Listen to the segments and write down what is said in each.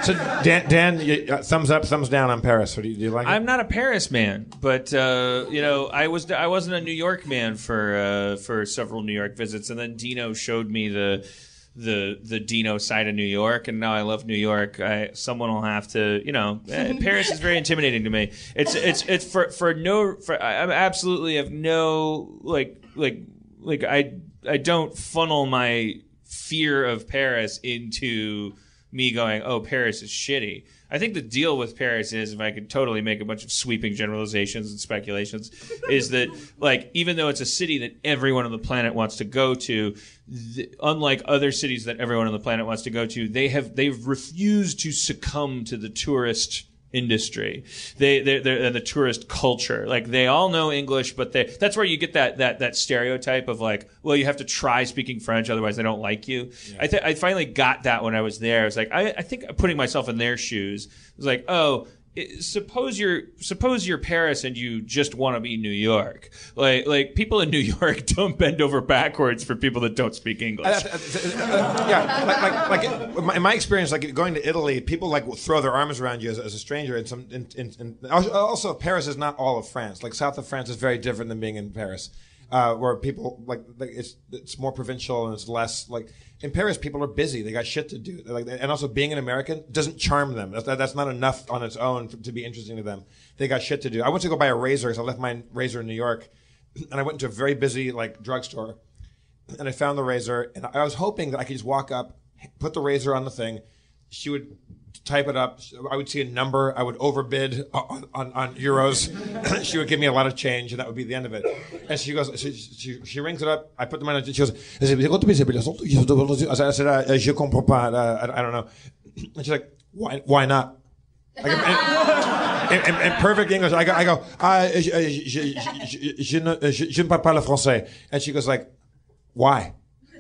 So Dan, thumbs up, thumbs down on Paris. Do you like it? I'm not a Paris man, but I wasn't a New York man for several New York visits, and then Dino showed me the Dino side of New York, and now I love New York. Someone will have to, Paris is very intimidating to me. It's I absolutely have no I don't funnel my fear of Paris into me going, oh, Paris is shitty. I think the deal with Paris is, if I could totally make a bunch of sweeping generalizations and speculations, is that, even though it's a city that everyone on the planet wants to go to, unlike other cities that everyone on the planet wants to go to, they've refused to succumb to the tourist industry, they're the tourist culture. They all know English, but that's where you get that stereotype of well, you have to try speaking French, otherwise they don't like you. Yeah. I finally got that when I was there. I was I think putting myself in their shoes, it was oh, suppose you're Paris and you just want to be New York. People in New York don't bend over backwards for people that don't speak English. In my experience, going to Italy, people throw their arms around you as a stranger. And also, Paris is not all of France. South of France is very different than being in Paris, where people it's more provincial and it's less In Paris, people are busy. They got shit to do. And also, being an American doesn't charm them. That's not enough on its own to be interesting to them. They got shit to do. I went to go buy a razor because I left my razor in New York, and I went into a very busy drugstore, and I found the razor, and I was hoping that I could just walk up, put the razor on the thing. She would type it up. I would see a number. I would overbid on euros. She would give me a lot of change, and that would be the end of it. And she goes, she rings it up. I put the money on. She goes, I said, je comprends pas. I don't know. And she's like, why not? In perfect English, I go, je ne parle pas le français. And she goes why?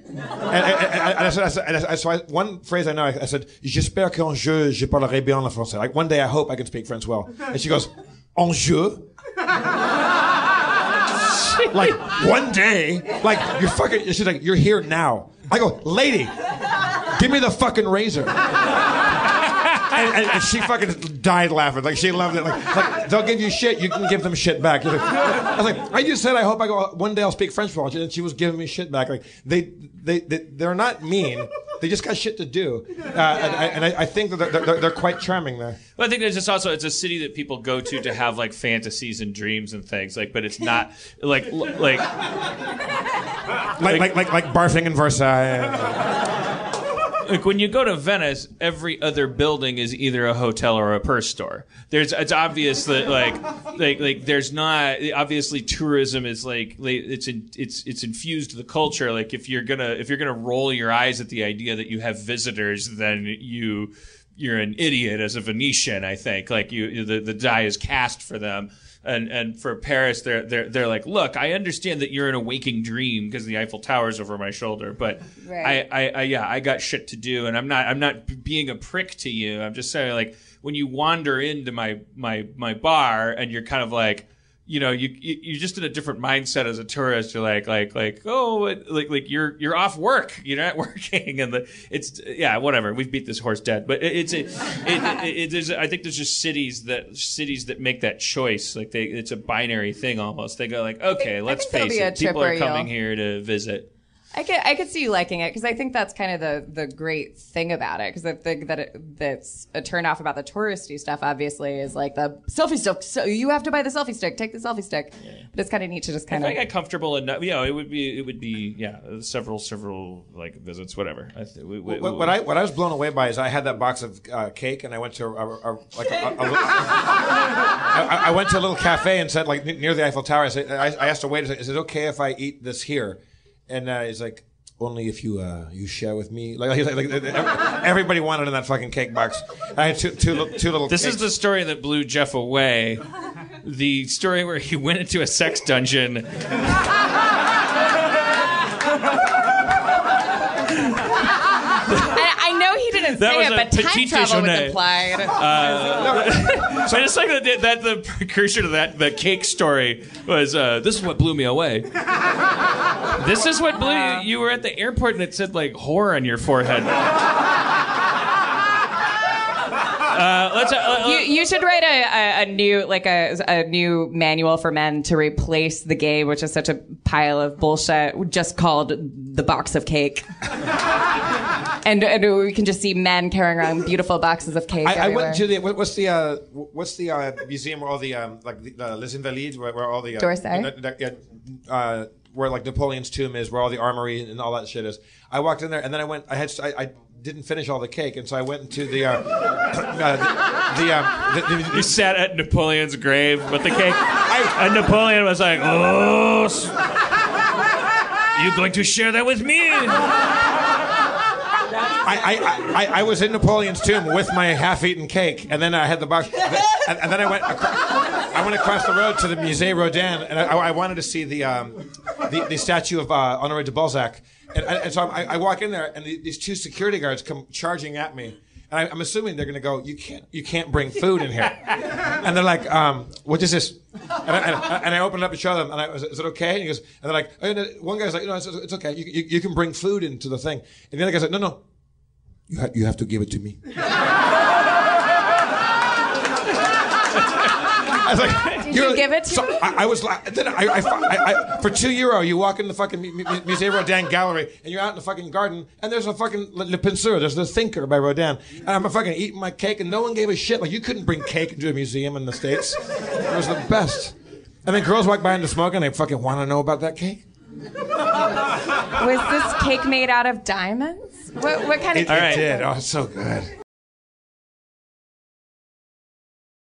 And I said, so one phrase I know, I said, j'espère qu'un jour je parlerai bien le français. One day I hope I can speak French well. And she goes, un jour? One day? You're fucking, she's like, you're here now. I go, lady, give me the fucking razor. And she fucking died laughing. She loved it. They'll give you shit, you can give them shit back. I was I just said, I hope one day I'll speak French well. And she was giving me shit back. They're not mean. They just got shit to do. And I think that they're quite charming there. Well, I think there's just also, it's a city that people go to have fantasies and dreams and things. But it's not like barfing in Versailles. When you go to Venice, every other building is either a hotel or a purse store. It's obvious that there's not, obviously tourism is it's infused to the culture. If you're gonna roll your eyes at the idea that you have visitors, then you're an idiot as a Venetian. I think the die is cast for them. And for Paris, they're like, look, I understand that you're in a waking dream because the Eiffel Tower's over my shoulder, but right. I got shit to do, and I'm not being a prick to you. I'm just saying, when you wander into my bar and you're kind of you're just in a different mindset as a tourist. You're you're off work. You're not working, and whatever. We've beat this horse dead, but I think there's just cities that make that choice. It's a binary thing almost. They go okay, let's face it, people are coming here to visit. I could see you liking it because I think that's kind of the great thing about it, because the thing that's a turnoff about the touristy stuff obviously is the selfie stick. So you have to buy the selfie stick. Take the selfie stick. Yeah. But it's kind of neat to just kind of. I got comfortable enough. It would be several visits, whatever. What I was blown away by is I had that box of cake, and I went to I went to a little cafe and said near the Eiffel Tower. I asked a waiter, is it okay if I eat this here? And he's like, only if you share with me. Everybody wanted in that fucking cake box. I had two little. This cakes. Is the story that blew Jeff away. The story where he went into a sex dungeon. I know he didn't say it, but time travel was implied. So I just like that the precursor to the cake story was, this is what blew me away. This is what blew you. You were at the airport and it said whore on your forehead. You should write a new a new manual for men to replace the game, which is such a pile of bullshit, just called the box of cake. and we can just see men carrying around beautiful boxes of cake. I went to the what's the museum where all the Les Invalides, where all the D'Orsay? Where like Napoleon's tomb is, where all the armory and all that shit is. I walked in there, and then I didn't finish all the cake, and so I went into the You sat at Napoleon's grave with the cake, and Napoleon was like, "Oh, you going to share that with me?" I was in Napoleon's tomb with my half-eaten cake, and then I had the box, and then I went across the road to the Musée Rodin, and I wanted to see the statue of Honoré de Balzac, and so I walk in there, and these two security guards come charging at me, and I'm assuming they're going to go, you can't bring food in here, and they're like, what is this? And I opened it up to show them, and I was, is it okay? And he goes, and they're like, oh, no. One guy's like, no, it's okay, you can bring food into the thing, and the other guy's like, no. You have to give it to me. I was like, Did you give it to so me? I was like, then I for €2, you walk in the fucking Musée Rodin gallery, and you're out in the fucking garden, and there's a fucking Le Penseur, there's the Thinker by Rodin, and I'm fucking eating my cake, and no one gave a shit. Like, you couldn't bring cake into a museum in the States. It was the best. And then girls walk by into smoke, and they fucking want to know about that cake. Was this cake made out of diamonds? What kind of cake? It did. Oh, it's so good.